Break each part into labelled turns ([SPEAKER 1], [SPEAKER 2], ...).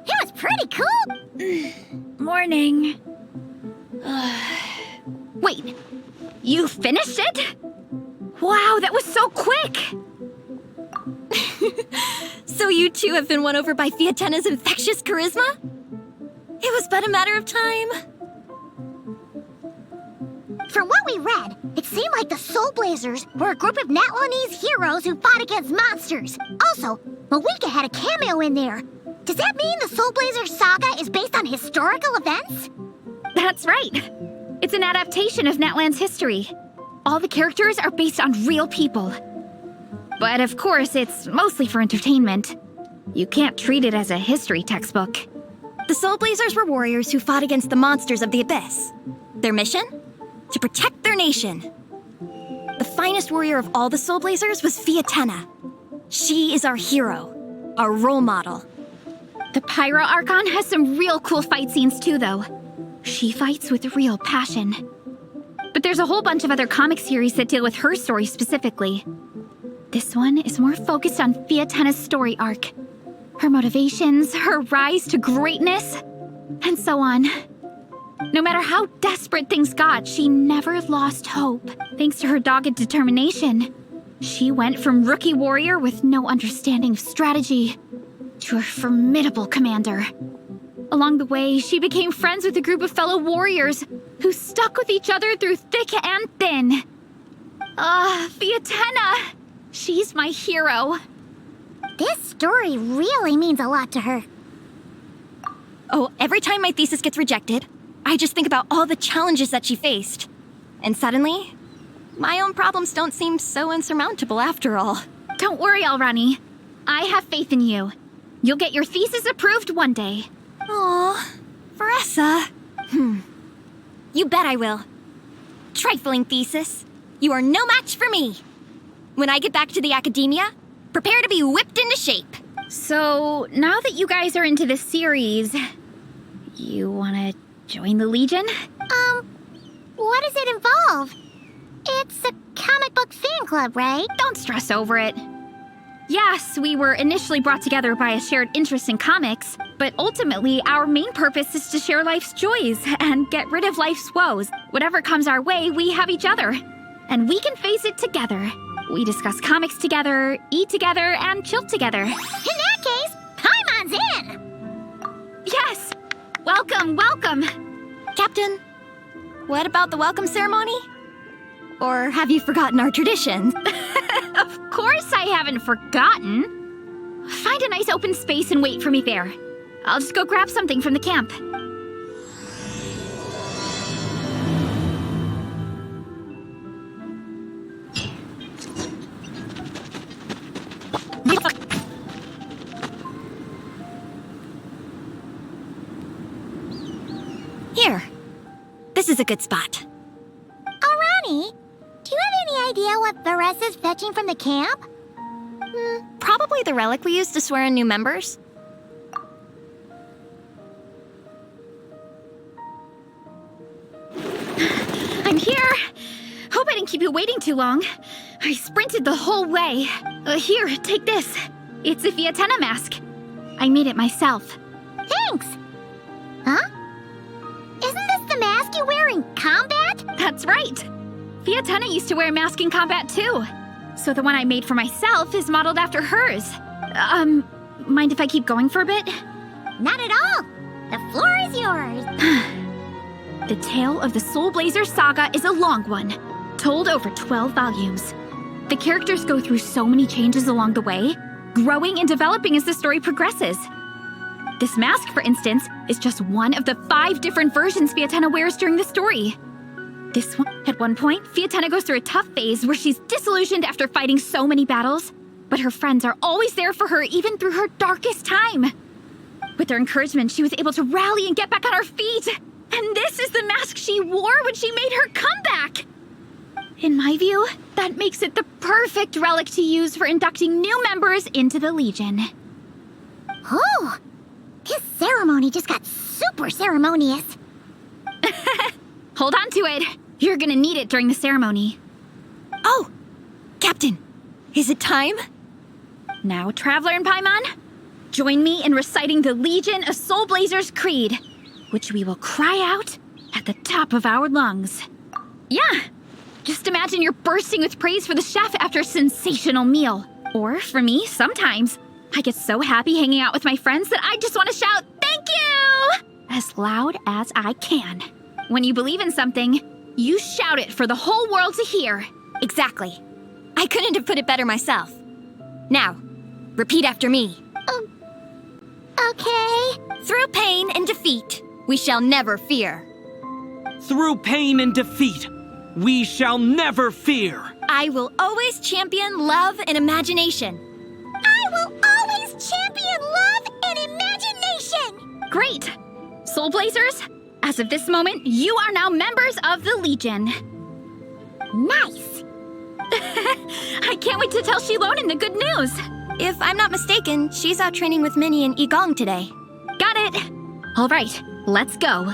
[SPEAKER 1] It was pretty cool.
[SPEAKER 2] Morning. Wait, you finished it? Wow, that was so quick!
[SPEAKER 3] So you two have been won over by Fiatena's infectious charisma? It was but a matter of time.
[SPEAKER 1] From what we read, it seemed like the Soulblazers were a group of Natlanese heroes who fought against monsters. Also, Malika had a cameo in there. Does that mean the Soulblazers saga is based on historical events?
[SPEAKER 2] That's right. It's an adaptation of Natlan's history. All the characters are based on real people. But of course, it's mostly for entertainment. You can't treat it as a history textbook.
[SPEAKER 3] The Soulblazers were warriors who fought against the monsters of the Abyss. Their mission? To protect their nation. The finest warrior of all the Soulblazers was Fiatena. She is our hero, our role model.
[SPEAKER 2] The Pyro Archon has some real cool fight scenes too, though. She fights with real passion. But there's a whole bunch of other comic series that deal with her story specifically. This one is more focused on Fiatena's story arc. Her motivations, her rise to greatness, and so on. No matter how desperate things got, she never lost hope. Thanks to her dogged determination, she went from rookie warrior with no understanding of strategy to a formidable commander. Along the way, she became friends with a group of fellow warriors who stuck with each other through thick and thin. Fiatena! She's my hero.
[SPEAKER 1] This story really means a lot to her.
[SPEAKER 3] Oh, every time my thesis gets rejected, I just think about all the challenges that she faced. And suddenly, my own problems don't seem so insurmountable after all.
[SPEAKER 2] Don't worry, Alrani. I have faith in you. You'll get your thesis approved one day.
[SPEAKER 3] Aw, Veressa. You bet I will. Trifling thesis. You are no match for me. When I get back to the academia, prepare to be whipped into shape.
[SPEAKER 2] So, now that you guys are into this series, you wanna join the Legion?
[SPEAKER 1] What does it involve? It's a comic book fan club, right?
[SPEAKER 2] Don't stress over it. Yes, we were initially brought together by a shared interest in comics, but ultimately our main purpose is to share life's joys and get rid of life's woes. Whatever comes our way, we have each other, and we can face it together. We discuss comics together, eat together, and chill together.
[SPEAKER 1] In that case, Paimon's in!
[SPEAKER 2] Yes! Welcome, welcome!
[SPEAKER 3] Captain, what about the welcome ceremony? Or have you forgotten our traditions?
[SPEAKER 2] Of course I haven't forgotten. Find a nice open space and wait for me there. I'll just go grab something from the camp.
[SPEAKER 3] Here. This is a good spot.
[SPEAKER 1] Alrani, do you have any idea what Veressa's fetching from the camp?
[SPEAKER 3] Probably the relic we used to swear in new members.
[SPEAKER 2] I'm here! Hope I didn't keep you waiting too long. I sprinted the whole way. Here, take this. It's a Fiatena mask. I made it myself.
[SPEAKER 1] Thanks! Huh? Isn't this the mask you wear in combat?
[SPEAKER 2] That's right! Fiatena used to wear a mask in combat too. So the one I made for myself is modeled after hers. Mind if I keep going for a bit?
[SPEAKER 1] Not at all! The floor is yours!
[SPEAKER 2] The tale of the Soulblazers saga is a long one, told over 12 volumes. The characters go through so many changes along the way, growing and developing as the story progresses. This mask, for instance, is just one of the 5 different versions Fiatena wears during the story. This one, at one point, Fiatena goes through a tough phase where she's disillusioned after fighting so many battles, but her friends are always there for her even through her darkest time. With their encouragement, she was able to rally and get back on her feet. And this is the mask she wore when she made her comeback! In my view, that makes it the perfect relic to use for inducting new members into the Legion.
[SPEAKER 1] Oh! This ceremony just got super ceremonious.
[SPEAKER 2] Hold on to it. You're gonna need it during the ceremony.
[SPEAKER 3] Oh! Captain, is it time?
[SPEAKER 2] Now, Traveler and Paimon, Join me in reciting the Legion of Soulblazers Creed, which we will cry out at the top of our lungs. Yeah, just imagine you're bursting with praise for the chef after a sensational meal. Or for me, sometimes, I get so happy hanging out with my friends that I just want to shout, "Thank you!" as loud as I can. When you believe in something, you shout it for the whole world to hear.
[SPEAKER 3] Exactly. I couldn't have put it better myself. Now, repeat after me.
[SPEAKER 1] Okay.
[SPEAKER 3] Through pain and defeat, we shall never fear.
[SPEAKER 4] Through pain and defeat, we shall never fear.
[SPEAKER 3] I will always champion love and imagination.
[SPEAKER 1] I will always champion love and imagination!
[SPEAKER 2] Great! Soulblazers, as of this moment, you are now members of the Legion.
[SPEAKER 1] Nice!
[SPEAKER 2] I can't wait to tell Shilonen the good news.
[SPEAKER 3] If I'm not mistaken, she's out training with Minnie and Igong today.
[SPEAKER 2] Got it. All right, let's go.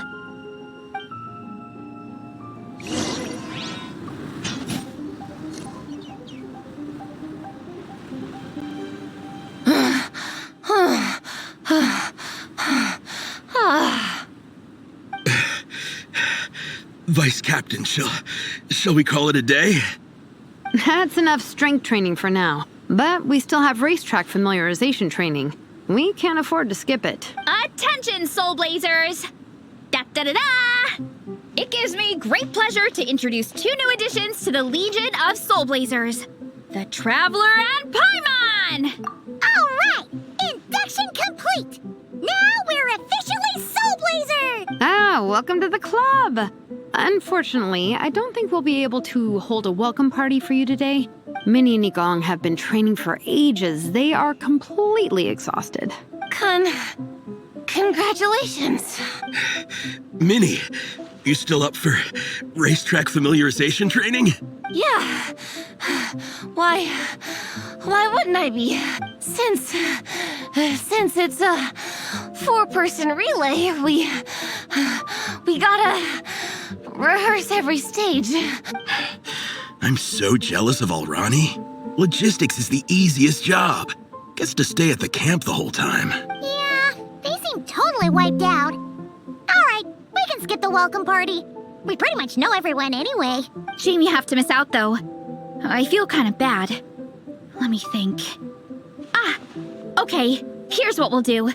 [SPEAKER 5] Vice Captain, shall we call it a day?
[SPEAKER 6] That's enough strength training for now. But we still have racetrack familiarization training. We can't afford to skip it.
[SPEAKER 2] Attention, Soulblazers! Da-da-da-da! It gives me great pleasure to introduce 2 new additions to the Legion of Soulblazers. The Traveler and Paimon!
[SPEAKER 1] All right! Induction complete! Now we're officially Soulblazers!
[SPEAKER 6] Welcome to the club! Unfortunately, I don't think we'll be able to hold a welcome party for you today. Minnie and Igong have been training for ages. They are completely exhausted.
[SPEAKER 3] Congratulations.
[SPEAKER 5] Minnie, you still up for racetrack familiarization training?
[SPEAKER 3] Yeah. Why wouldn't I be? Since it's a 4-person relay, we gotta rehearse every stage.
[SPEAKER 5] I'm so jealous of Alrani. Logistics is the easiest job. Gets to stay at the camp the whole time.
[SPEAKER 1] Yeah, they seem totally wiped out. All right, we can skip the welcome party. We pretty much know everyone anyway.
[SPEAKER 2] Shame you have to miss out, though. I feel kind of bad. Let me think. Okay, here's what we'll do.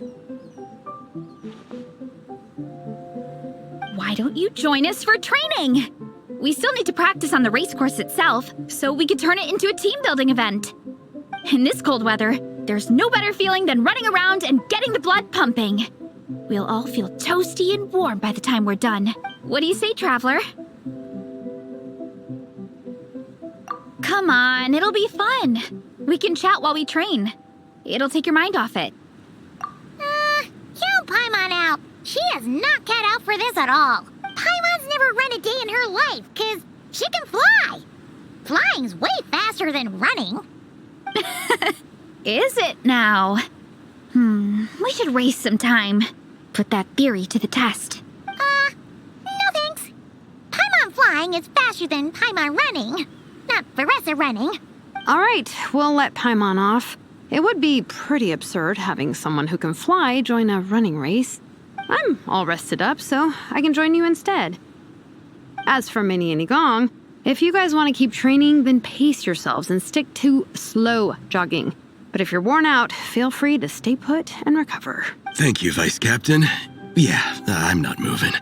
[SPEAKER 2] Why don't you join us for training? We still need to practice on the race course itself, so we could turn it into a team-building event. In this cold weather, there's no better feeling than running around and getting the blood pumping. We'll all feel toasty and warm by the time we're done. What do you say, Traveler? Come on, it'll be fun. We can chat while we train. It'll take your mind off it.
[SPEAKER 1] Count Paimon out. She is not cut out for this at all. Paimon's never run a day in her life, 'cause she can fly. Flying's way faster than running.
[SPEAKER 2] Is it now? We should race sometime. Put that theory to the test.
[SPEAKER 1] No thanks. Paimon flying is faster than Paimon running. Not Veressa running.
[SPEAKER 6] All right, we'll let Paimon off. It would be pretty absurd having someone who can fly join a running race. I'm all rested up, so I can join you instead. As for Minnie and Igong, if you guys want to keep training, then pace yourselves and stick to slow jogging. But if you're worn out, feel free to stay put and recover.
[SPEAKER 5] Thank you, Vice Captain. Yeah, I'm not moving.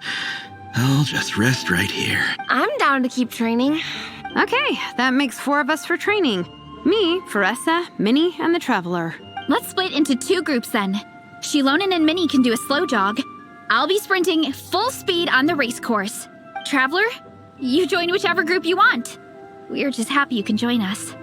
[SPEAKER 5] I'll just rest right here.
[SPEAKER 3] I'm down to keep training.
[SPEAKER 6] Okay, that makes 4 of us for training. Me, Veressa, Minnie, and the Traveler.
[SPEAKER 2] Let's split into 2 groups then. Shilonen and Minnie can do a slow jog. I'll be sprinting full speed on the race course. Traveler, you join whichever group you want. We're just happy you can join us.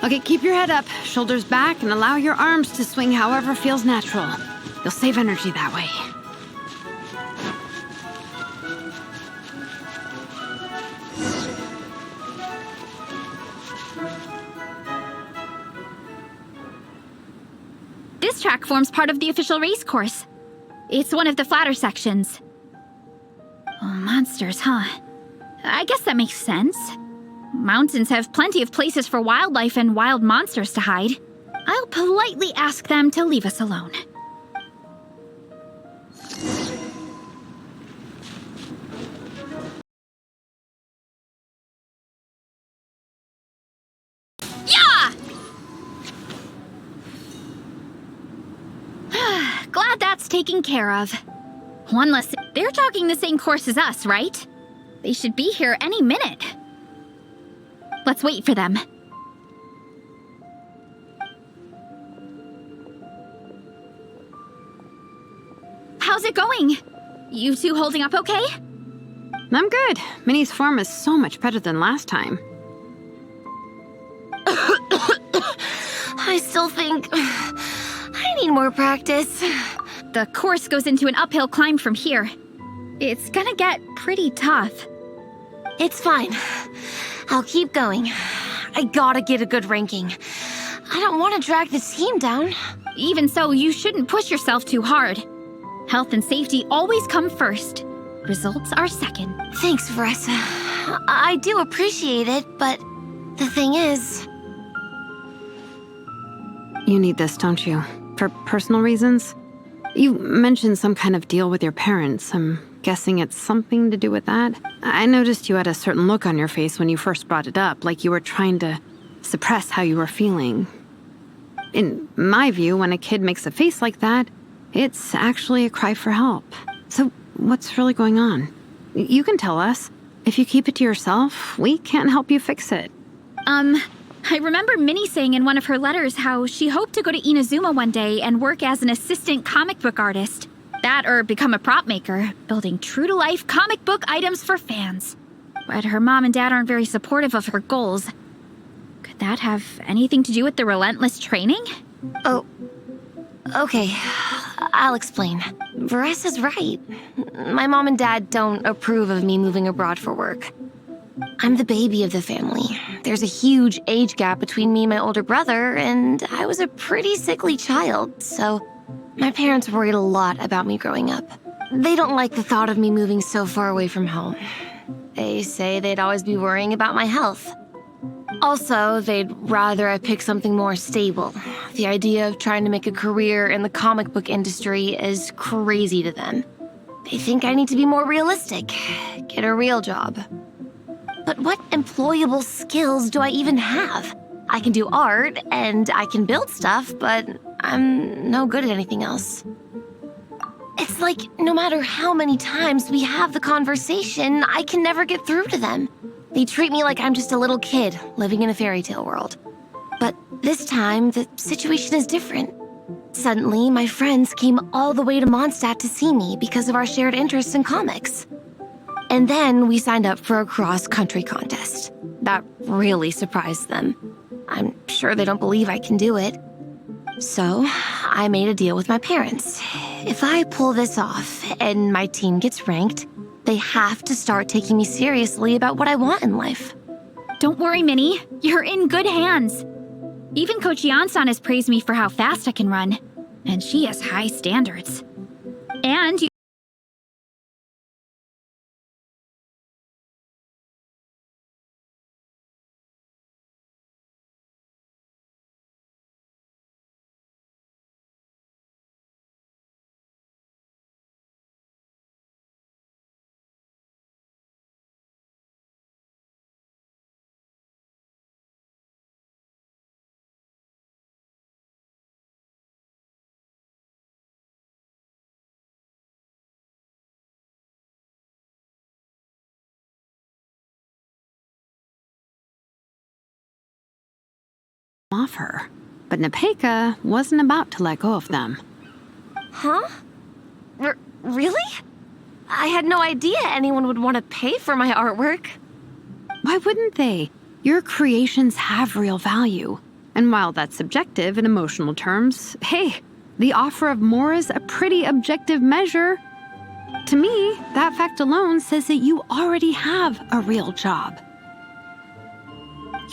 [SPEAKER 6] Okay, keep your head up, shoulders back, and allow your arms to swing however feels natural. You'll save energy that way.
[SPEAKER 2] racetrack forms part of the official race course. It's one of the flatter sections. Oh, monsters, huh? I guess that makes sense. Mountains have plenty of places for wildlife and wild monsters to hide. I'll politely ask them to leave us alone. Yeah! Glad that's taken care of. One less. They're jogging the same course as us, right? They should be here any minute. Let's wait for them. How's it going? You two holding up okay?
[SPEAKER 6] I'm good. Minnie's form is so much better than last time.
[SPEAKER 3] I still think I need more practice.
[SPEAKER 2] The course goes into an uphill climb from here. It's gonna get pretty tough.
[SPEAKER 3] It's fine. I'll keep going. I gotta get a good ranking. I don't want to drag the team down.
[SPEAKER 2] Even so, you shouldn't push yourself too hard. Health and safety always come first. Results are second.
[SPEAKER 3] Thanks, Veressa. I do appreciate it, but the thing is...
[SPEAKER 6] You need this, don't you? For personal reasons? You mentioned some kind of deal with your parents. I'm guessing it's something to do with that. I noticed you had a certain look on your face when you first brought it up, like you were trying to suppress how you were feeling. In my view, when a kid makes a face like that, it's actually a cry for help. So what's really going on? You can tell us. If you keep it to yourself, we can't help you fix it.
[SPEAKER 2] I remember Minnie saying in one of her letters how she hoped to go to Inazuma one day and work as an assistant comic book artist. That or become a prop maker, building true-to-life comic book items for fans. But her mom and dad aren't very supportive of her goals. Could that have anything to do with the relentless training?
[SPEAKER 3] Oh, okay. I'll explain. Veressa's right. My mom and dad don't approve of me moving abroad for work. I'm the baby of the family. There's a huge age gap between me and my older brother, and I was a pretty sickly child, so my parents worried a lot about me growing up. They don't like the thought of me moving so far away from home. They say they'd always be worrying about my health. Also, they'd rather I pick something more stable. The idea of trying to make a career in the comic book industry is crazy to them. They think I need to be more realistic, get a real job. But what employable skills do I even have? I can do art, and I can build stuff, but I'm no good at anything else. It's like no matter how many times we have the conversation, I can never get through to them. They treat me like I'm just a little kid living in a fairy tale world. But this time, the situation is different. Suddenly, my friends came all the way to Mondstadt to see me because of our shared interests in comics. And then we signed up for a cross-country contest. That really surprised them. I'm sure they don't believe I can do it. So, I made a deal with my parents. If I pull this off and my team gets ranked, they have to start taking me seriously about what I want in life.
[SPEAKER 2] Don't worry, Minnie. You're in good hands. Even Coach Yan-san has praised me for how fast I can run. And she has high standards. And you
[SPEAKER 6] Off her. But Nepeka wasn't about to let go of them.
[SPEAKER 3] Huh? Really? I had no idea anyone would want to pay for my artwork.
[SPEAKER 6] Why wouldn't they? Your creations have real value. And while that's subjective in emotional terms, hey, the offer of more is a pretty objective measure. To me, that fact alone says that you already have a real job.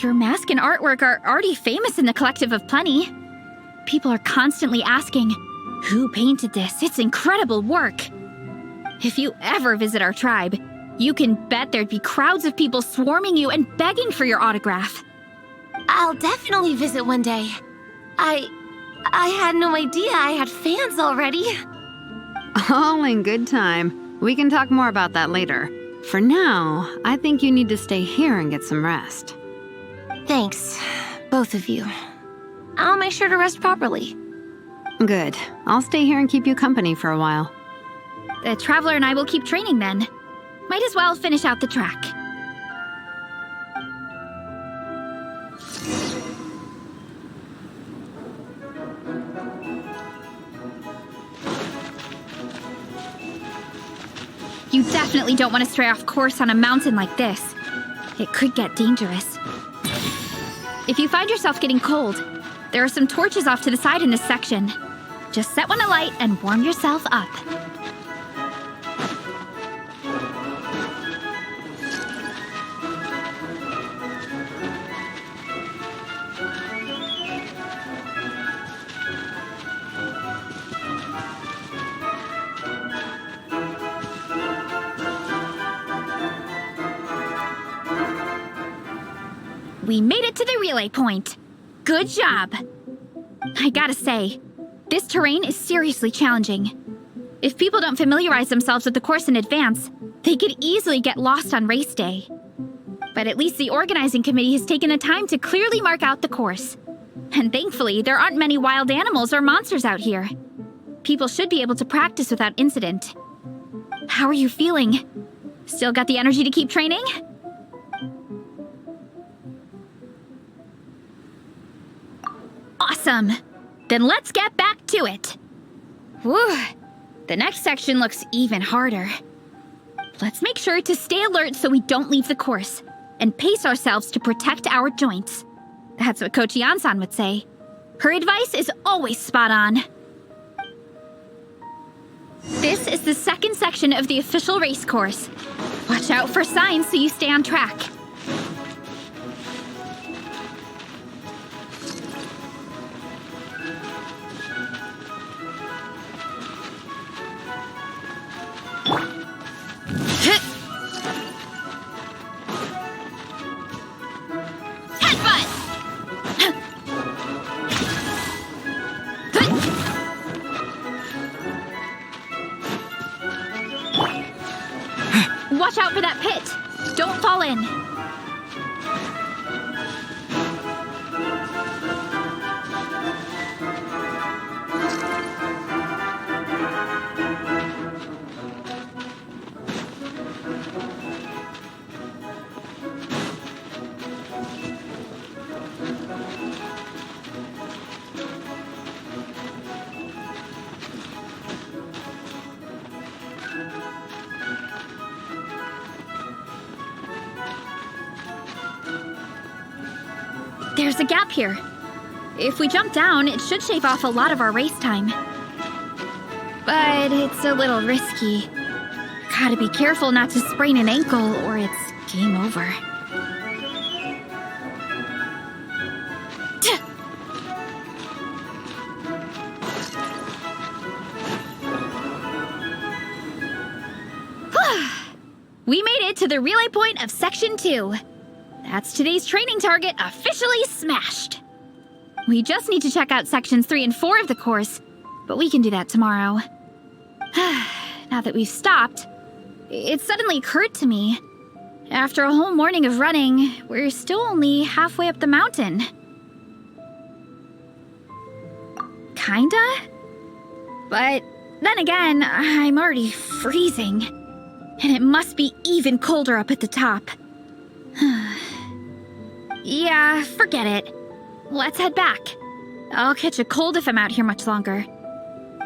[SPEAKER 2] Your mask and artwork are already famous in the Collective of Plenty. People are constantly asking, who painted this? It's incredible work. If you ever visit our tribe, you can bet there'd be crowds of people swarming you and begging for your autograph.
[SPEAKER 7] I'll definitely visit one day. I had no idea I had fans already.
[SPEAKER 6] All in good time. We can talk more about that later. For now, I think you need to stay here and get some rest.
[SPEAKER 7] Thanks, both of you. I'll make sure to rest properly.
[SPEAKER 6] Good. I'll stay here and keep you company for a while.
[SPEAKER 2] The Traveler and I will keep training then. Might as well finish out the track. You definitely don't want to stray off course on a mountain like this. It could get dangerous. If you find yourself getting cold, there are some torches off to the side in this section. Just set one alight and warm yourself up. We made it to the relay point. Good job. I gotta say, this terrain is seriously challenging. If people don't familiarize themselves with the course in advance, they could easily get lost on race day. But at least the organizing committee has taken the time to clearly mark out the course. And thankfully, there aren't many wild animals or monsters out here. People should be able to practice without incident. How are you feeling? Still got the energy to keep training? Awesome! Then let's get back to it! Whew! The next section looks even harder. Let's make sure to stay alert so we don't leave the course, and pace ourselves to protect our joints. That's what Coach Yansan would say. Her advice is always spot on. This is the second section of the official race course. Watch out for signs so you stay on track. Watch out for that pit! Don't fall in! There's a gap here. If we jump down, it should shave off a lot of our race time. But it's a little risky. Gotta be careful not to sprain an ankle or it's game over. We made it to the relay point of Section 2. That's today's training target officially smashed. We just need to check out Sections 3 and 4 of the course, but we can do that tomorrow. Now that we've stopped, it suddenly occurred to me. After a whole morning of running, we're still only halfway up the mountain. Kinda? But then again, I'm already freezing. And it must be even colder up at the top. Yeah, forget it. Let's head back. I'll catch a cold if I'm out here much longer.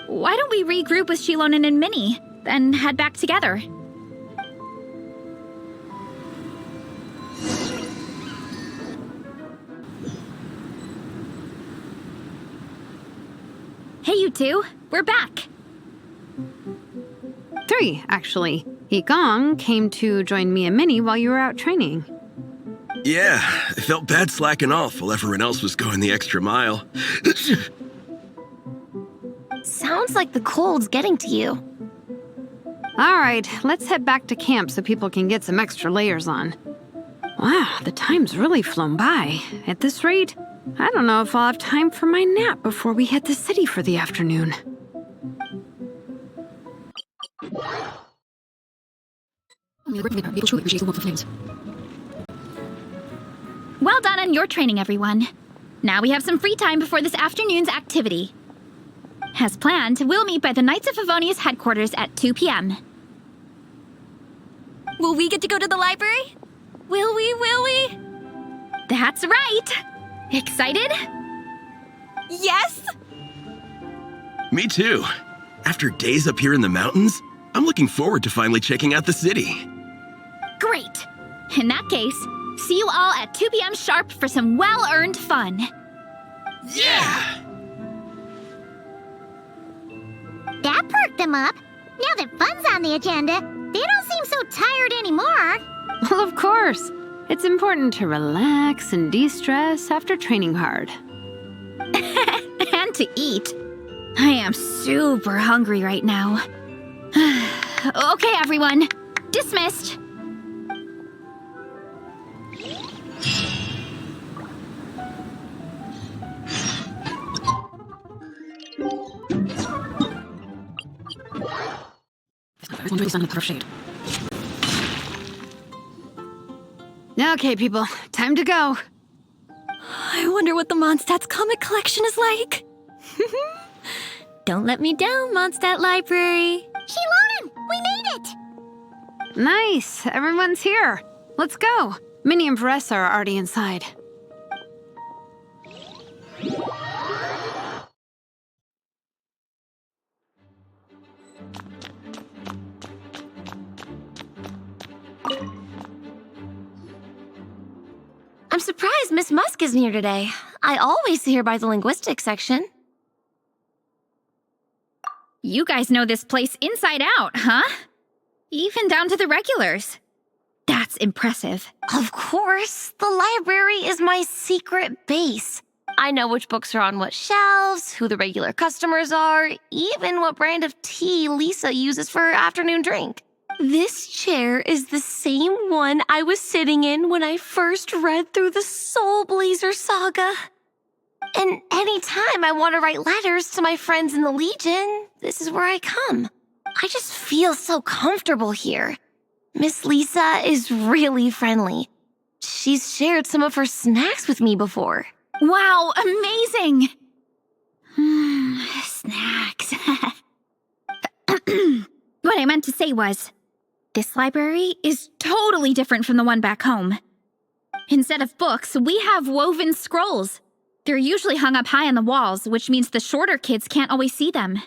[SPEAKER 2] Why don't we regroup with Shilonen and Minnie, then head back together? Hey, you two. We're back.
[SPEAKER 6] 3, actually. Yigong came to join me and Minnie while you were out training.
[SPEAKER 5] Yeah, I felt bad slacking off while everyone else was going the extra mile.
[SPEAKER 7] seems like the cold's getting to you.
[SPEAKER 6] All right, let's head back to camp so people can get some extra layers on. Wow, the time's really flown by. At this rate, I don't know if I'll have time for my nap before we hit the city for the afternoon.
[SPEAKER 2] Well done on your training, everyone. Now we have some free time before this afternoon's activity. As planned, we'll meet by the Knights of Favonius headquarters at 2 p.m.
[SPEAKER 3] Will we get to go to the library? Will we?
[SPEAKER 2] That's right! Excited?
[SPEAKER 3] Yes!
[SPEAKER 5] Me too. After days up here in the mountains, I'm looking forward to finally checking out the city.
[SPEAKER 2] Great! In that case, see you all at 2 p.m. sharp for some well-earned fun.
[SPEAKER 5] Yeah!
[SPEAKER 1] That perked them up. Now that fun's on the agenda, they don't seem so tired anymore.
[SPEAKER 6] Well, of course. It's important to relax and de-stress after training hard.
[SPEAKER 2] And to eat. I am super hungry right now. Okay, everyone. Dismissed.
[SPEAKER 6] Okay, people, time to go.
[SPEAKER 3] I wonder what the Mondstadt's comic collection is like. Don't let me down, Mondstadt Library.
[SPEAKER 1] Shilonen, we made it!
[SPEAKER 6] Nice, everyone's here. Let's go. Minnie and Varessa are already inside.
[SPEAKER 7] I'm surprised Miss Musk isn't here today. I always see her by the linguistics section.
[SPEAKER 2] You guys know this place inside out, huh? Even down to the regulars. That's impressive.
[SPEAKER 7] Of course, the library is my secret base. I know which books are on what shelves, who the regular customers are, even what brand of tea Lisa uses for her afternoon drink. This chair is the same one I was sitting in when I first read through the Soulblazer saga. And anytime I want to write letters to my friends in the Legion, this is where I come. I just feel so comfortable here. Miss Lisa is really friendly. She's shared some of her snacks with me before.
[SPEAKER 2] Wow, amazing! Snacks. What I meant to say was, this library is totally different from the one back home. Instead of books, we have woven scrolls. They're usually hung up high on the walls, which means the shorter kids can't always see them.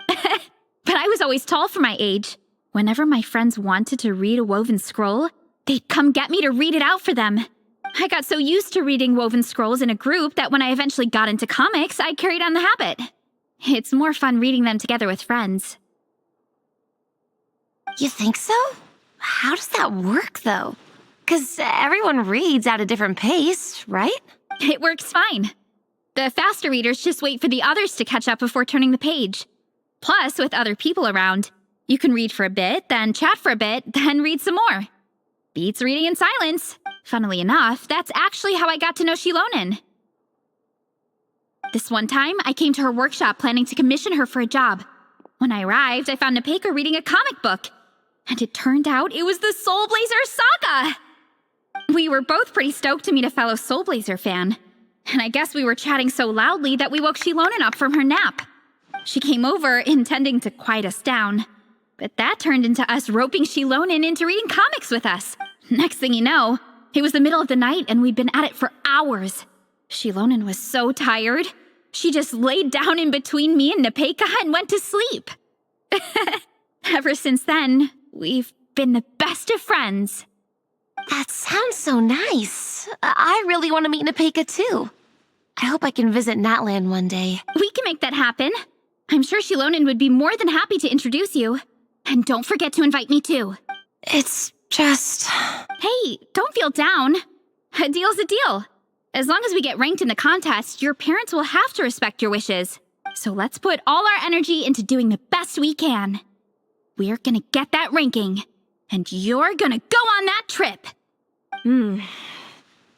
[SPEAKER 2] But I was always tall for my age. Whenever my friends wanted to read a woven scroll, they'd come get me to read it out for them. I got so used to reading woven scrolls in a group that when I eventually got into comics, I carried on the habit. It's more fun reading them together with friends.
[SPEAKER 7] You think so? How does that work, though? 'Cause everyone reads at a different pace, right?
[SPEAKER 2] It works fine. The faster readers just wait for the others to catch up before turning the page. Plus, with other people around, you can read for a bit, then chat for a bit, then read some more. Beats reading in silence. Funnily enough, that's actually how I got to know Shilonen. This one time, I came to her workshop planning to commission her for a job. When I arrived, I found Nepeka reading a comic book. And it turned out it was the Soulblazers saga! We were both pretty stoked to meet a fellow Soulblazer fan. And I guess we were chatting so loudly that we woke Shilonen up from her nap. She came over, intending to quiet us down. But that turned into us roping Shilonen into reading comics with us. Next thing you know, it was the middle of the night and we'd been at it for hours. Shilonen was so tired. She just laid down in between me and Nepeka and went to sleep. Ever since then, we've been the best of friends.
[SPEAKER 7] That sounds so nice. I really want to meet Nepeka, too. I hope I can visit Natland one day.
[SPEAKER 2] We can make that happen. I'm sure Shilonen would be more than happy to introduce you. And don't forget to invite me, too.
[SPEAKER 7] It's just...
[SPEAKER 2] Hey, don't feel down. A deal's a deal. As long as we get ranked in the contest, your parents will have to respect your wishes. So let's put all our energy into doing the best we can. We're gonna get that ranking, and you're gonna go on that trip.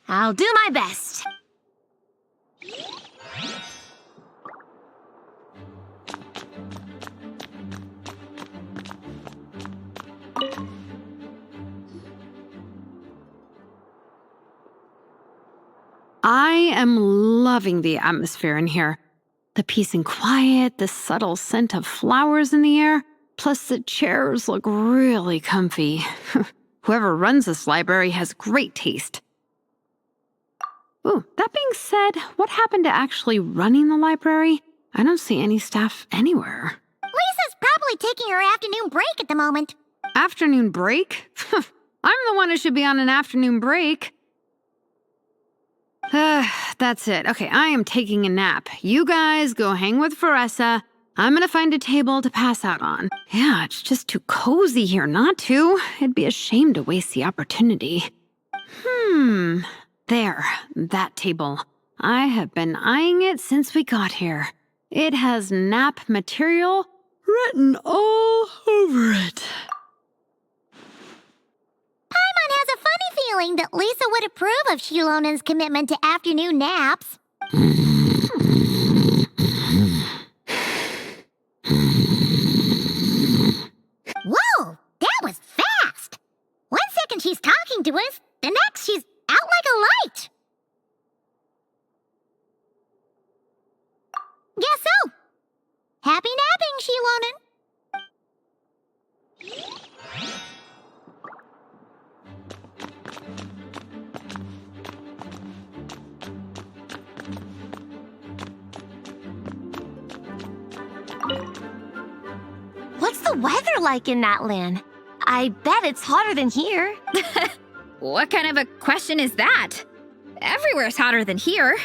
[SPEAKER 7] I'll do my best.
[SPEAKER 6] I am loving the atmosphere in here. The peace and quiet, the subtle scent of flowers in the air, plus the chairs look really comfy. Whoever runs this library has great taste. Ooh, that being said, what happened to actually running the library? I don't see any staff anywhere.
[SPEAKER 1] Lisa's probably taking her afternoon break at the moment.
[SPEAKER 6] Afternoon break? I'm the one who should be on an afternoon break. That's it. Okay, I am taking a nap. You guys go hang with Faressa. I'm gonna find a table to pass out on. Yeah, it's just too cozy here not to. It'd be a shame to waste the opportunity. There, that table. I have been eyeing it since we got here. It has nap material written all over it.
[SPEAKER 1] Paimon has a funny feeling that Lisa would approve of Shilonen's commitment to afternoon naps. Whoa, that was fast! 1 second she's talking to us, the next she's out like a light. Guess so. Happy napping, Shilonen.
[SPEAKER 7] What's the weather like in Natlan? I bet it's hotter than here.
[SPEAKER 2] What kind of a question is that? Everywhere's hotter than here.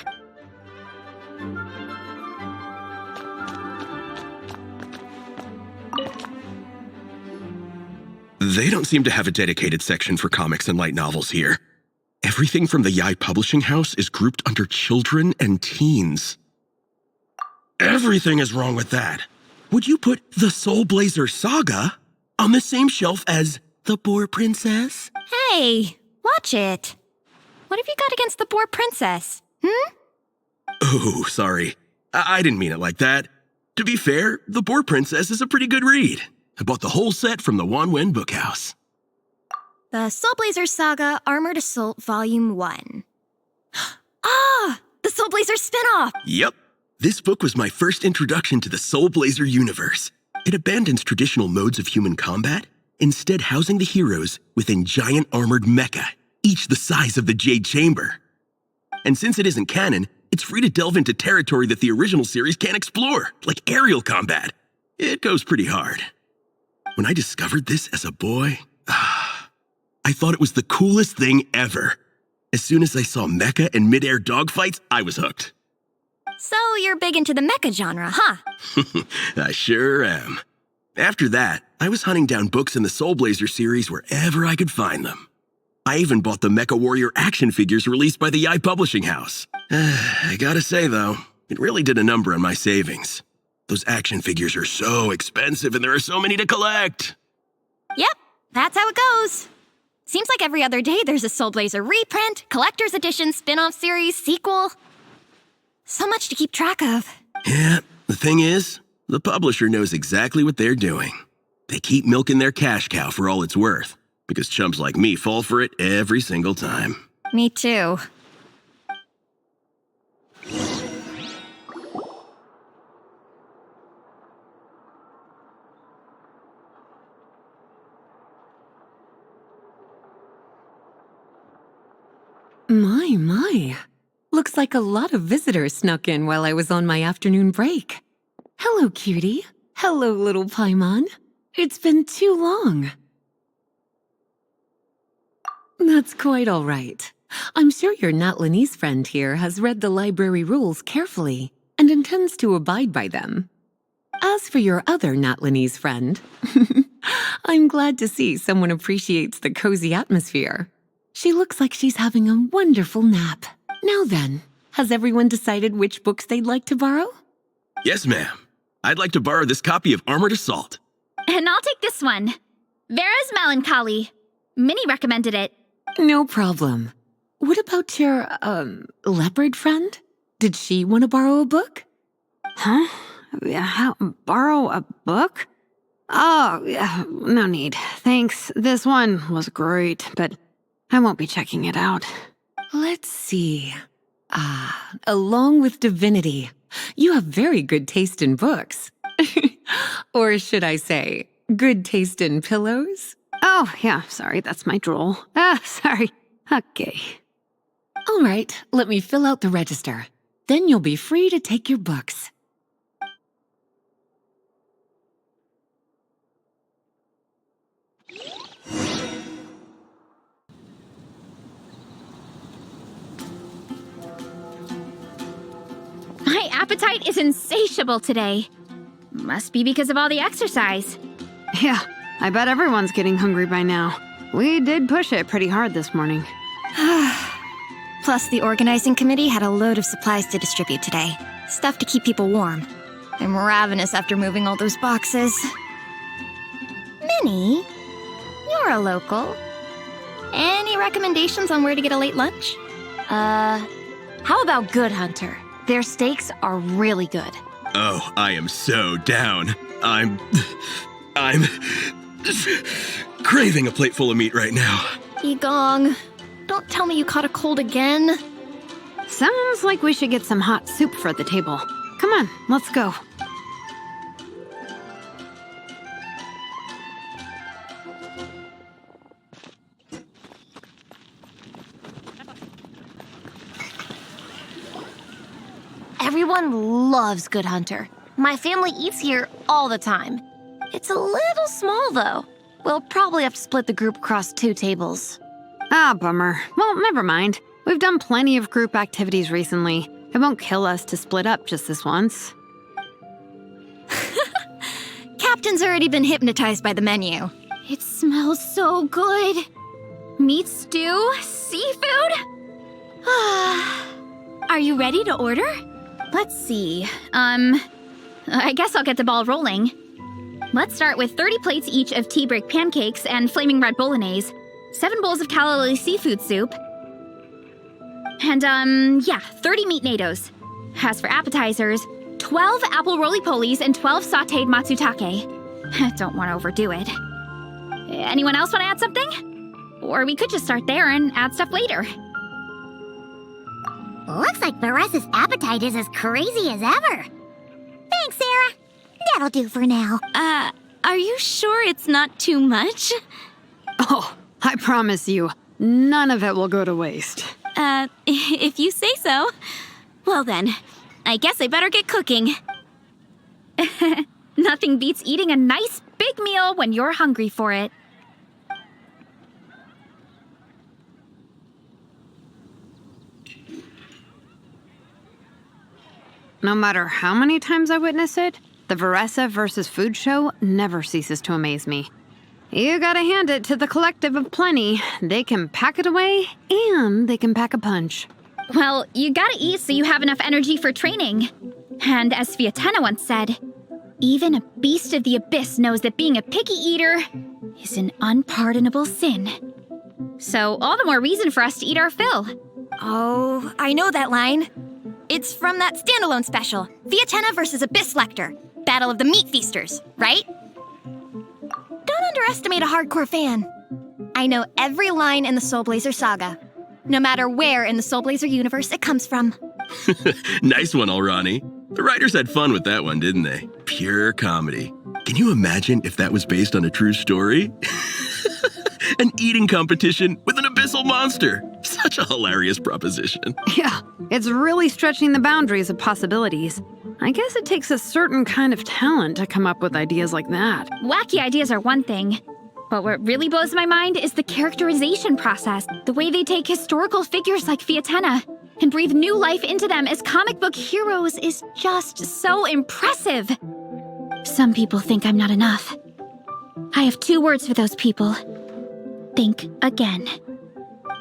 [SPEAKER 5] They don't seem to have a dedicated section for comics and light novels here. Everything from the Yai Publishing House is grouped under children and teens. Everything is wrong with that. Would you put the Soulblazers Saga on the same shelf as The Boar Princess?
[SPEAKER 3] Hey, watch it. What have you got against the Boar Princess?
[SPEAKER 5] Oh, sorry. I didn't mean it like that. To be fair, The Boar Princess is a pretty good read. I bought the whole set from the Wanwen Bookhouse.
[SPEAKER 3] The Soulblazers Saga Armored Assault Volume 1. Ah! The Soulblazers spin-off!
[SPEAKER 5] Yep. This book was my first introduction to the Soulblazer universe. It abandons traditional modes of human combat, instead housing the heroes within giant armored mecha, each the size of the Jade Chamber. And since it isn't canon, it's free to delve into territory that the original series can't explore, like aerial combat. It goes pretty hard. When I discovered this as a boy, I thought it was the coolest thing ever. As soon as I saw mecha and mid-air dogfights, I was hooked.
[SPEAKER 3] So you're big into the mecha genre, huh?
[SPEAKER 5] I sure am. After that, I was hunting down books in the Soulblazer series wherever I could find them. I even bought the Mecha Warrior action figures released by the Yai Publishing House. I gotta say, though, it really did a number on my savings. Those action figures are so expensive and there are so many to collect.
[SPEAKER 3] Yep, that's how it goes. Seems like every other day there's a Soulblazer reprint, collector's edition, spin-off series, sequel. So much to keep track of.
[SPEAKER 5] Yeah, the thing is, the publisher knows exactly what they're doing. They keep milking their cash cow for all it's worth, because chumps like me fall for it every single time.
[SPEAKER 3] Me too.
[SPEAKER 8] My. Looks like a lot of visitors snuck in while I was on my afternoon break. Hello, cutie. Hello, little Paimon. It's been too long. That's quite all right. I'm sure your Natlanese friend here has read the library rules carefully and intends to abide by them. As for your other Natlanese friend, I'm glad to see someone appreciates the cozy atmosphere. She looks like she's having a wonderful nap. Now then, has everyone decided which books they'd like to borrow?
[SPEAKER 5] Yes, ma'am. I'd like to borrow this copy of Armored Assault.
[SPEAKER 2] And I'll take this one. Vera's Melancholy. Minnie recommended it.
[SPEAKER 8] No problem. What about your, leopard friend? Did she want to borrow a book?
[SPEAKER 6] Huh? Borrow a book? Oh, yeah, no need. Thanks. This one was great, but I won't be checking it out.
[SPEAKER 8] Let's see. Along with Divinity, you have very good taste in books. Or should I say, good taste in pillows?
[SPEAKER 6] Oh, yeah, sorry, that's my drool. Sorry. Okay.
[SPEAKER 8] All right, let me fill out the register. Then you'll be free to take your books.
[SPEAKER 2] My appetite is insatiable today. Must be because of all the exercise.
[SPEAKER 6] Yeah, I bet everyone's getting hungry by now. We did push it pretty hard this morning.
[SPEAKER 3] Plus, the organizing committee had a load of supplies to distribute today. Stuff to keep people warm. I'm ravenous after moving all those boxes. Minnie, you're a local. Any recommendations on where to get a late lunch?
[SPEAKER 7] How about Good Hunter? Their steaks are really good.
[SPEAKER 5] Oh, I am so down. I'm craving a plate full of meat right now.
[SPEAKER 3] Igong, don't tell me you caught a cold again.
[SPEAKER 6] Sounds like we should get some hot soup for the table. Come on, let's go.
[SPEAKER 7] Everyone loves Good Hunter. My family eats here all the time. It's a little small, though. We'll probably have to split the group across 2 tables.
[SPEAKER 6] Ah, bummer. Well, never mind. We've done plenty of group activities recently. It won't kill us to split up just this once.
[SPEAKER 3] Captain's already been hypnotized by the menu.
[SPEAKER 2] It smells so good. Meat stew? Seafood? Are you ready to order? Let's see. I guess I'll get the ball rolling. Let's start with 30 plates each of tea break pancakes and flaming red bolognese, 7 bowls of calla lily seafood soup, and 30 meat natos. As for appetizers, 12 apple roly-polies and 12 sautéed matsutake. Don't want to overdo it. Anyone else want to add something? Or we could just start there and add stuff later.
[SPEAKER 1] Looks like Veresa's appetite is as crazy as ever. Thanks, Sarah. That'll do for now.
[SPEAKER 2] Are you sure it's not too much?
[SPEAKER 6] Oh, I promise you, none of it will go to waste.
[SPEAKER 2] If you say so. Well then, I guess I better get cooking. Nothing beats eating a nice big meal when you're hungry for it.
[SPEAKER 6] No matter how many times I witness it, the Veresa versus Food show never ceases to amaze me. You gotta hand it to the collective of plenty. They can pack it away, and they can pack a punch.
[SPEAKER 2] Well, you gotta eat so you have enough energy for training. And as Fiatena once said, even a beast of the abyss knows that being a picky eater is an unpardonable sin. So all the more reason for us to eat our fill.
[SPEAKER 3] Oh, I know that line. It's from that standalone special, Fiatena versus Abyss Lecter, Battle of the Meat Feasters, right? Don't underestimate a hardcore fan. I know every line in the Soulblazer saga, no matter where in the Soulblazer universe it comes from.
[SPEAKER 5] Nice one, Alrani. The writers had fun with that one, didn't they? Pure comedy. Can you imagine if that was based on a true story? An eating competition with an abyssal monster. Such a hilarious proposition.
[SPEAKER 6] Yeah, it's really stretching the boundaries of possibilities. I guess it takes a certain kind of talent to come up with ideas like that.
[SPEAKER 2] Wacky ideas are one thing, but what really blows my mind is the characterization process. The way they take historical figures like Fiatena and breathe new life into them as comic book heroes is just so impressive. Some people think I'm not enough. I have 2 words for those people. Think again.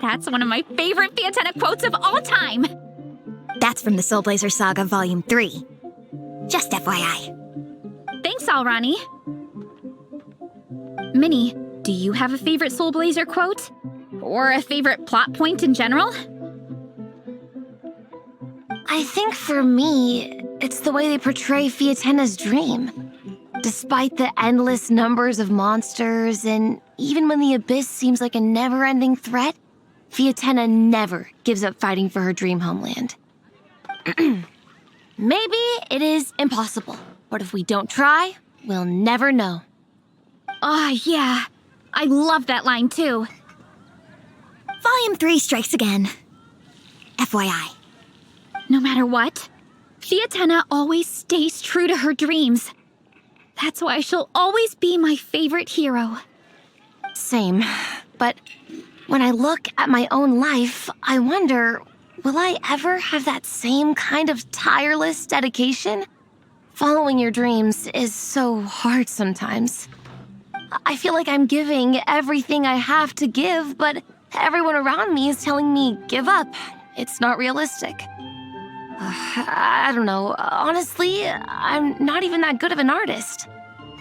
[SPEAKER 2] That's one of my favorite Fiatenna quotes of all time.
[SPEAKER 3] That's from the Soulblazer Saga Volume 3. Just FYI.
[SPEAKER 2] Thanks, Alrani. Minnie, do you have a favorite Soulblazer quote? Or a favorite plot point in general?
[SPEAKER 7] I think for me, it's the way they portray Fiatenna's dream. Despite the endless numbers of monsters, and even when the Abyss seems like a never-ending threat, Fiatenna never gives up fighting for her dream homeland. Maybe it is impossible, but if we don't try, we'll never know.
[SPEAKER 2] Yeah. I love that line too.
[SPEAKER 3] Volume 3 strikes again. FYI.
[SPEAKER 2] No matter what, Fiatenna always stays true to her dreams. That's why she'll always be my favorite hero.
[SPEAKER 7] Same, but when I look at my own life, I wonder, will I ever have that same kind of tireless dedication? Following your dreams is so hard sometimes. I feel like I'm giving everything I have to give, but everyone around me is telling me, give up. It's not realistic. I don't know. Honestly, I'm not even that good of an artist.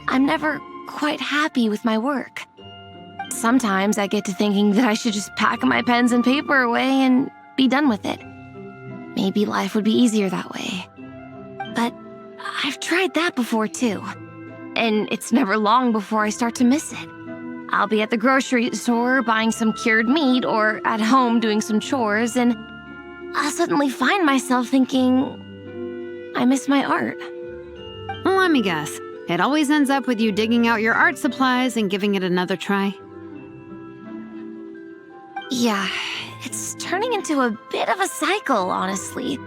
[SPEAKER 7] I'm never quite happy with my work. Sometimes I get to thinking that I should just pack my pens and paper away and be done with it. Maybe life would be easier that way. But I've tried that before too. And it's never long before I start to miss it. I'll be at the grocery store buying some cured meat or at home doing some chores, and I'll suddenly find myself thinking, I miss my art.
[SPEAKER 6] Well, let me guess. It always ends up with you digging out your art supplies and giving it another try.
[SPEAKER 7] Yeah, it's turning into a bit of a cycle, honestly.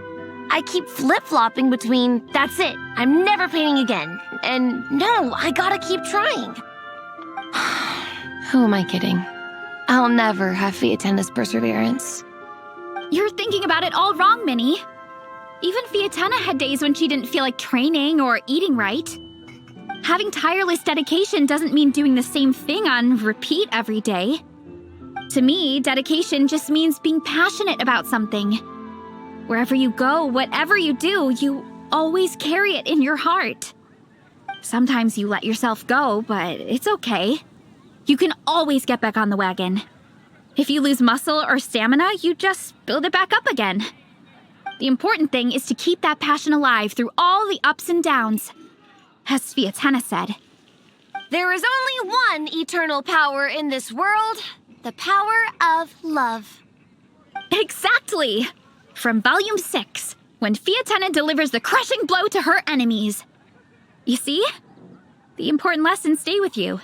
[SPEAKER 7] I keep flip-flopping between, that's it, I'm never painting again, and no, I gotta keep trying. Who am I kidding? I'll never have Fiatenna's perseverance.
[SPEAKER 2] You're thinking about it all wrong, Minnie. Even Fiatenna had days when she didn't feel like training or eating right. Having tireless dedication doesn't mean doing the same thing on repeat every day. To me, dedication just means being passionate about something. Wherever you go, whatever you do, you always carry it in your heart. Sometimes you let yourself go, but it's okay. You can always get back on the wagon. If you lose muscle or stamina, you just build it back up again. The important thing is to keep that passion alive through all the ups and downs. As Fiatenna said,
[SPEAKER 7] There is only one eternal power in this world, the power of love.
[SPEAKER 2] exactly! From Volume 6, when Fiatenna delivers the crushing blow to her enemies. You see? The important lessons stay with you.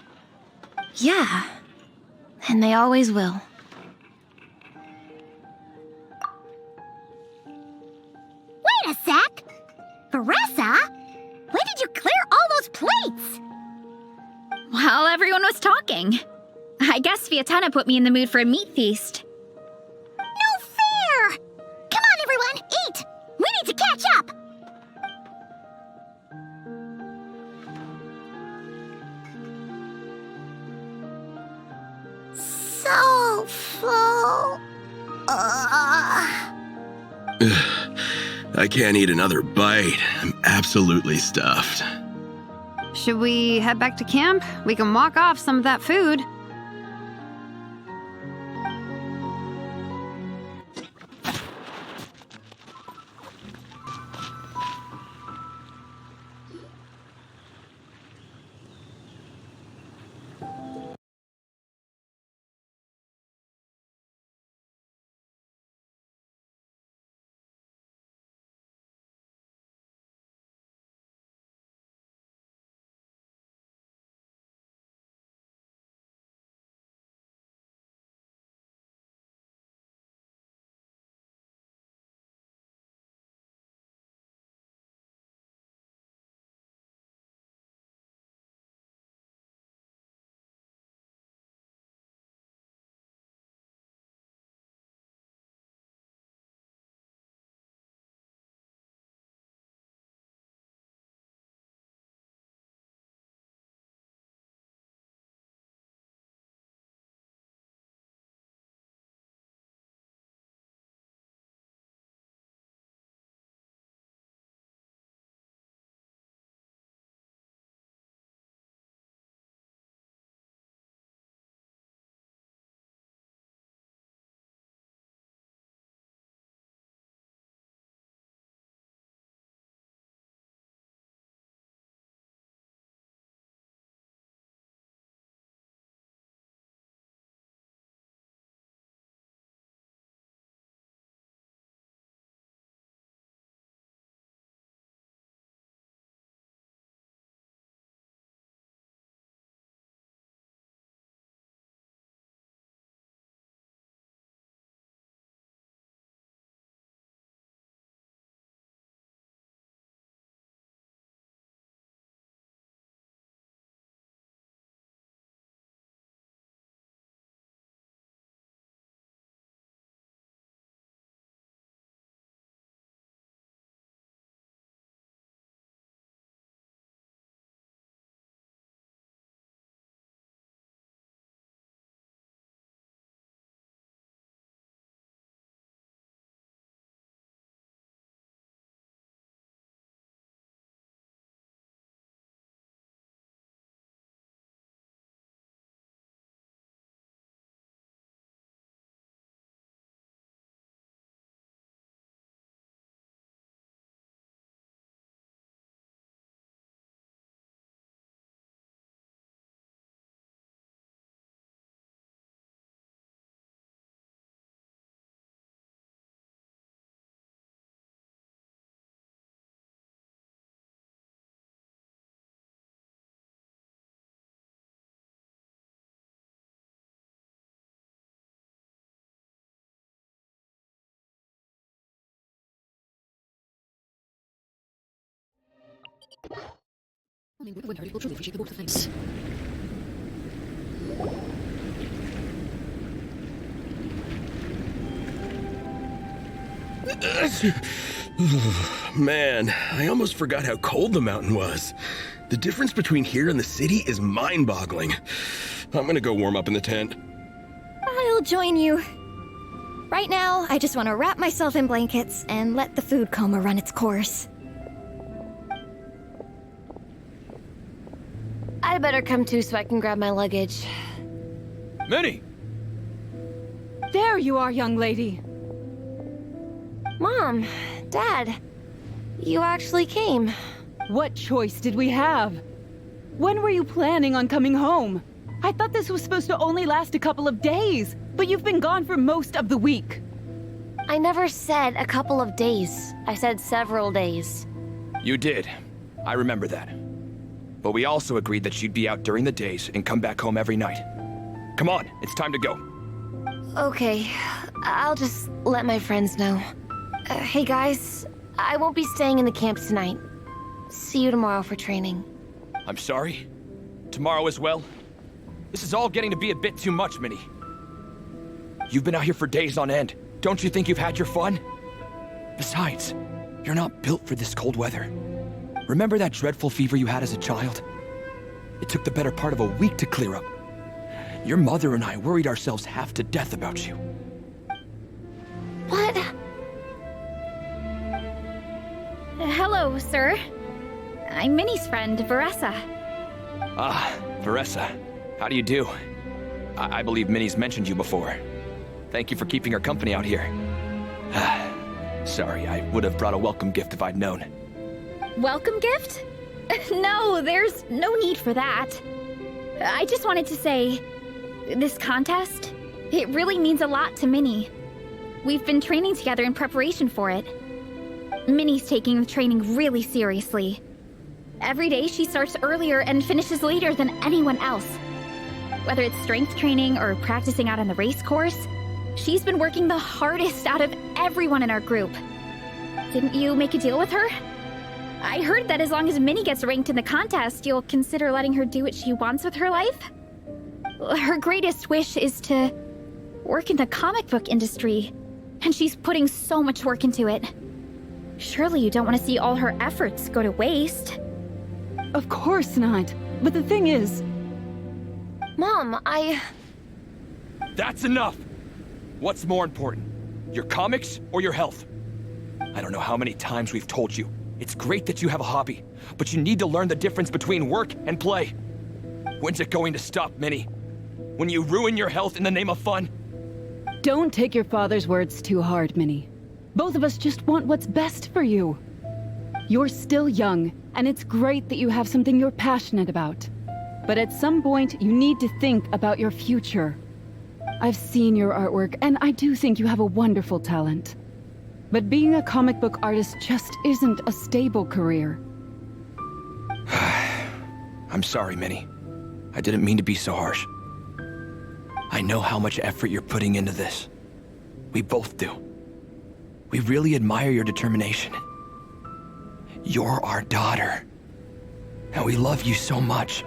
[SPEAKER 7] Yeah, and they always will.
[SPEAKER 1] Wait a sec! Caressa? When did you clear all those plates?
[SPEAKER 2] While everyone was talking. I guess Fiatenna put me in the mood for a meat feast.
[SPEAKER 1] No fair! Come on, everyone, eat! We need to catch up! So full.
[SPEAKER 5] I can't eat another bite. I'm absolutely stuffed.
[SPEAKER 6] Should we head back to camp? We can walk off some of that food.
[SPEAKER 5] Man, I almost forgot how cold the mountain was. The difference between here and the city is mind-boggling. I'm gonna go warm up in the tent.
[SPEAKER 3] I'll join you. Right now, I just want to wrap myself in blankets and let the food coma run its course.
[SPEAKER 7] I better come too so I can grab my luggage.
[SPEAKER 4] Minnie!
[SPEAKER 9] There you are, young lady.
[SPEAKER 7] Mom, Dad, you actually came.
[SPEAKER 9] What choice did we have? When were you planning on coming home? I thought this was supposed to only last a couple of days, but you've been gone for most of the week.
[SPEAKER 7] I never said a couple of days. I said several days.
[SPEAKER 10] You did. I remember that. But we also agreed that you'd be out during the days and come back home every night. Come on, it's time to go.
[SPEAKER 7] Okay, I'll just let my friends know. Hey guys, I won't be staying in the camp tonight. See you tomorrow for training.
[SPEAKER 10] I'm sorry. Tomorrow as well. This is all getting to be a bit too much, Minnie. You've been out here for days on end. Don't you think you've had your fun? Besides, you're not built for this cold weather. Remember that dreadful fever you had as a child? It took the better part of a week to clear up. Your mother and I worried ourselves half to death about you.
[SPEAKER 7] What?
[SPEAKER 2] Hello, sir. I'm Minnie's friend, Varessa.
[SPEAKER 10] Ah, Varessa. How do you do? I believe Minnie's mentioned you before. Thank you for keeping her company out here. Sorry, I would have brought a welcome gift if I'd known.
[SPEAKER 2] Welcome gift? No, there's no need for that. I just wanted to say, this contest, it really means a lot to Minnie. We've been training together in preparation for it. Minnie's taking the training really seriously. Every day she starts earlier and finishes later than anyone else. Whether it's strength training or practicing out on the race course, she's been working the hardest out of everyone in our group. Didn't you make a deal with her? I heard that as long as Minnie gets ranked in the contest, you'll consider letting her do what she wants with her life? Her greatest wish is to work in the comic book industry, and she's putting so much work into it. Surely you don't want to see all her efforts go to waste.
[SPEAKER 9] Of course not. But the thing is...
[SPEAKER 7] Mom,
[SPEAKER 10] That's enough! What's more important? Your comics or your health? I don't know how many times we've told you. It's great that you have a hobby, but you need to learn the difference between work and play. When's it going to stop, Minnie? When you ruin your health in the name of fun?
[SPEAKER 9] Don't take your father's words too hard, Minnie. Both of us just want what's best for you. You're still young, and it's great that you have something you're passionate about. But at some point, you need to think about your future. I've seen your artwork, and I do think you have a wonderful talent. But being a comic book artist just isn't a stable career.
[SPEAKER 10] I'm sorry, Minnie. I didn't mean to be so harsh. I know how much effort you're putting into this. We both do. We really admire your determination. You're our daughter. And we love you so much.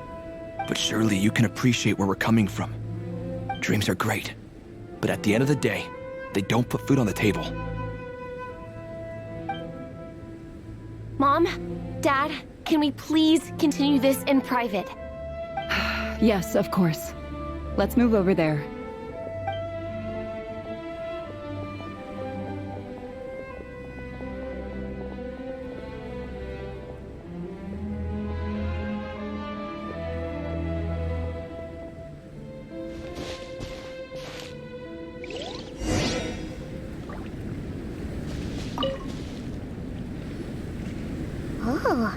[SPEAKER 10] But surely you can appreciate where we're coming from. Dreams are great. But at the end of the day, they don't put food on the table.
[SPEAKER 7] Mom, Dad, can we please continue this in private?
[SPEAKER 9] Yes, of course. Let's move over there.
[SPEAKER 1] Oh,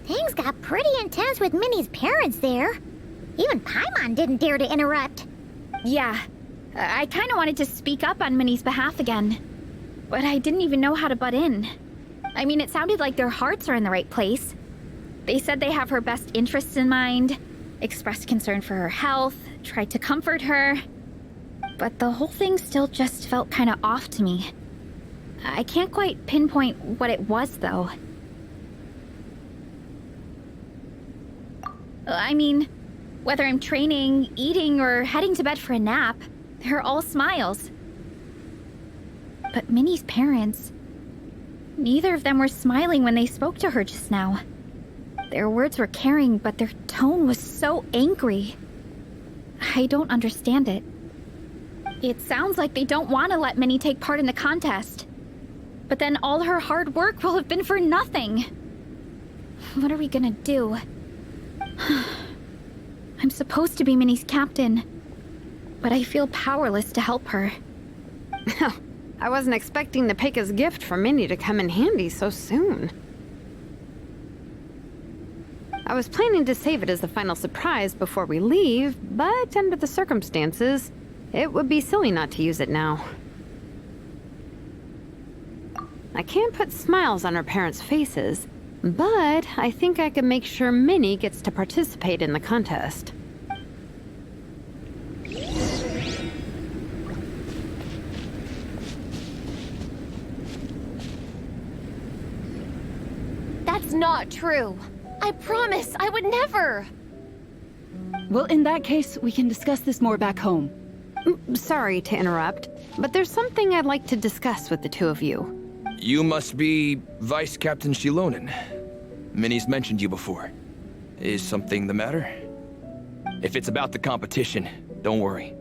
[SPEAKER 1] things got pretty intense with Minnie's parents there. Even Paimon didn't dare to interrupt.
[SPEAKER 2] Yeah, I kind of wanted to speak up on Minnie's behalf again, but I didn't even know how to butt in. I mean, it sounded like their hearts are in the right place. They said they have her best interests in mind, expressed concern for her health, tried to comfort her, but the whole thing still just felt kind of off to me. I can't quite pinpoint what it was, though. I mean, whether I'm training, eating, or heading to bed for a nap, they're all smiles. But Minnie's parents, neither of them were smiling when they spoke to her just now. Their words were caring, but their tone was so angry. I don't understand it. It sounds like they don't want to let Minnie take part in the contest. But then all her hard work will have been for nothing. What are we gonna do? I'm supposed to be Minnie's captain, but I feel powerless to help her.
[SPEAKER 6] I wasn't expecting Nepeka's gift for Minnie to come in handy so soon. I was planning to save it as the final surprise before we leave, but under the circumstances, it would be silly not to use it now. I can't put smiles on her parents' faces, but I think I can make sure Minnie gets to participate in the contest.
[SPEAKER 7] That's not true. I promise I would never.
[SPEAKER 9] Well, in that case, we can discuss this more back home.
[SPEAKER 6] Sorry to interrupt, but there's something I'd like to discuss with the two of you.
[SPEAKER 10] You must be Vice Captain Shilonen. Minnie's mentioned you before. Is something the matter? If it's about the competition, don't worry.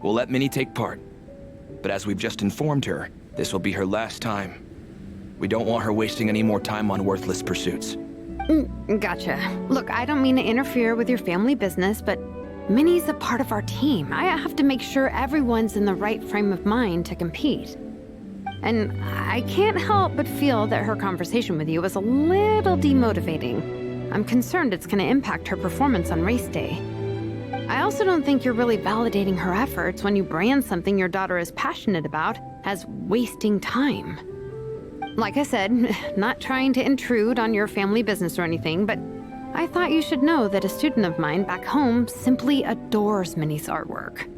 [SPEAKER 10] We'll let Minnie take part. But as we've just informed her, this will be her last time. We don't want her wasting any more time on worthless pursuits.
[SPEAKER 6] Gotcha. Look, I don't mean to interfere with your family business, but Minnie's a part of our team. I have to make sure everyone's in the right frame of mind to compete. And I can't help but feel that her conversation with you was a little demotivating. I'm concerned it's going to impact her performance on race day. I also don't think you're really validating her efforts when you brand something your daughter is passionate about as wasting time. Like I said, not trying to intrude on your family business or anything, but I thought you should know that a student of mine back home simply adores Minnie's artwork.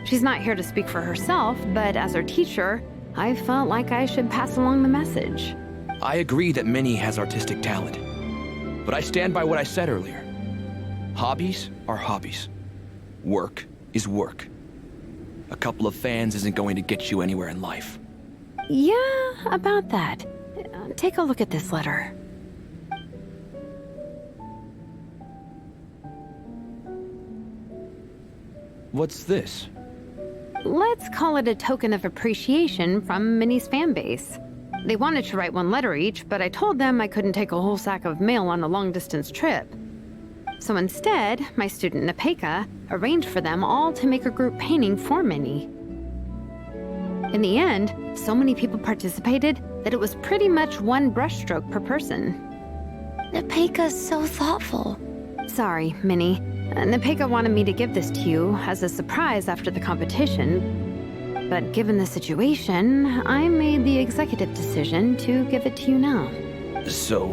[SPEAKER 6] She's not here to speak for herself, but as her teacher, I felt like I should pass along the message.
[SPEAKER 10] I agree that Minnie has artistic talent, but I stand by what I said earlier. Hobbies are hobbies. Work is work. A couple of fans isn't going to get you anywhere in life.
[SPEAKER 6] Yeah, about that. Take a look at this letter.
[SPEAKER 10] What's this?
[SPEAKER 6] Let's call it a token of appreciation from Minnie's fan base. They wanted to write one letter each, but I told them I couldn't take a whole sack of mail on a long-distance trip. So instead, my student Nepeka arranged for them all to make a group painting for Minnie. In the end, so many people participated that it was pretty much one brushstroke per person.
[SPEAKER 7] Nepeka's so thoughtful.
[SPEAKER 6] Sorry, Minnie. Nepeka wanted me to give this to you as a surprise after the competition. But given the situation, I made the executive decision to give it to you now.
[SPEAKER 10] So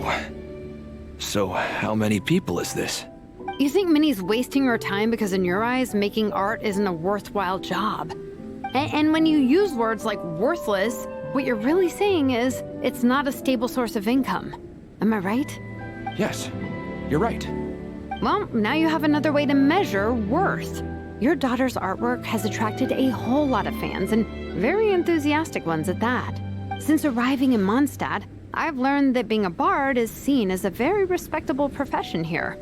[SPEAKER 10] how many people is this?
[SPEAKER 6] You think Minnie's wasting her time because in your eyes, making art isn't a worthwhile job? And when you use words like worthless, what you're really saying is it's not a stable source of income. Am I right?
[SPEAKER 10] Yes, you're right.
[SPEAKER 6] Well, now you have another way to measure worth. Your daughter's artwork has attracted a whole lot of fans, and very enthusiastic ones at that. Since arriving in Mondstadt, I've learned that being a bard is seen as a very respectable profession here.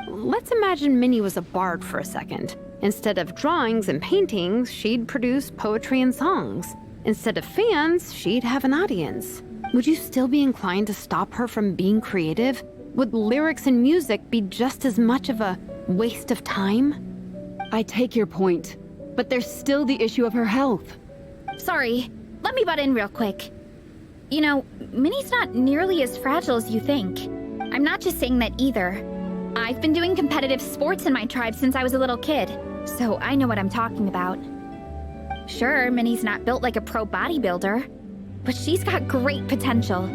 [SPEAKER 6] Let's imagine Minnie was a bard for a second. Instead of drawings and paintings, she'd produce poetry and songs. Instead of fans, she'd have an audience. Would you still be inclined to stop her from being creative? Would lyrics and music be just as much of a waste of time?
[SPEAKER 9] I take your point, but there's still the issue of her health.
[SPEAKER 2] Sorry, let me butt in real quick. You know, Minnie's not nearly as fragile as you think. I'm not just saying that either. I've been doing competitive sports in my tribe since I was a little kid, so I know what I'm talking about. Sure, Minnie's not built like a pro bodybuilder, but she's got great potential.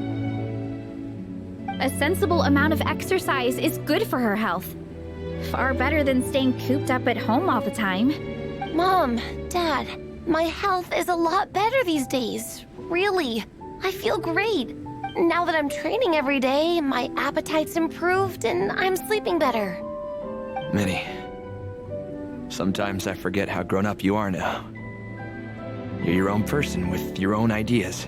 [SPEAKER 2] A sensible amount of exercise is good for her health. Far better than staying cooped up at home all the time.
[SPEAKER 7] Mom, Dad, my health is a lot better these days. Really, I feel great. Now that I'm training every day, my appetite's improved and I'm sleeping better.
[SPEAKER 10] Minnie, sometimes I forget how grown up you are now. You're your own person with your own ideas.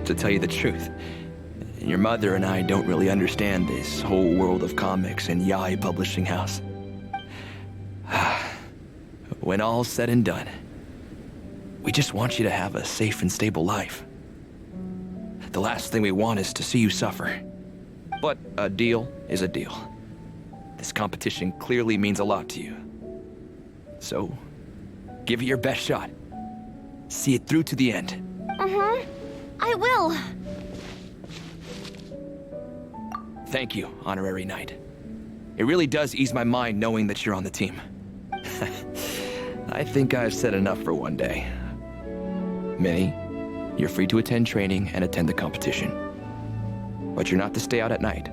[SPEAKER 10] To tell you the truth, your mother and I don't really understand this whole world of comics and yaoi publishing house. When all's said and done, we just want you to have a safe and stable life. The last thing we want is to see you suffer. But a deal is a deal. This competition clearly means a lot to you. So, give it your best shot. See it through to the end.
[SPEAKER 7] I will.
[SPEAKER 10] Thank you, Honorary Knight. It really does ease my mind knowing that you're on the team. I think I've said enough for one day. Minnie, you're free to attend training and attend the competition. But you're not to stay out at night.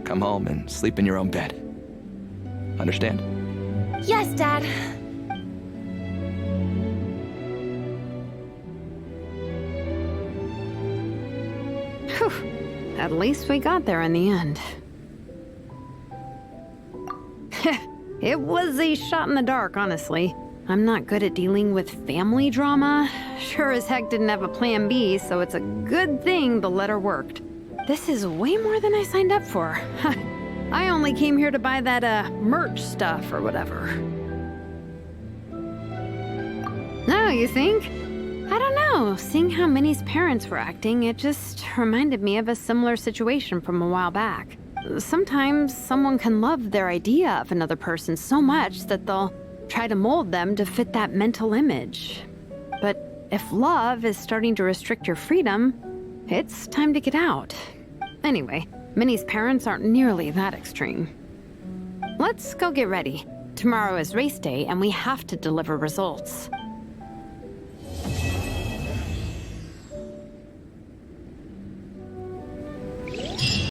[SPEAKER 10] Come home and sleep in your own bed. Understand?
[SPEAKER 7] Yes, Dad.
[SPEAKER 6] Whew. At least we got there in the end. It was a shot in the dark, honestly. I'm not good at dealing with family drama. Sure as heck didn't have a plan B, so it's a good thing the letter worked. This is way more than I signed up for. I only came here to buy that, merch stuff or whatever. No, you think? I don't know. Seeing how Minnie's parents were acting, it just reminded me of a similar situation from a while back. Sometimes someone can love their idea of another person so much that they'll try to mold them to fit that mental image. But if love is starting to restrict your freedom, it's time to get out. Anyway, Minnie's parents aren't nearly that extreme. Let's go get ready. Tomorrow is race day and we have to deliver results.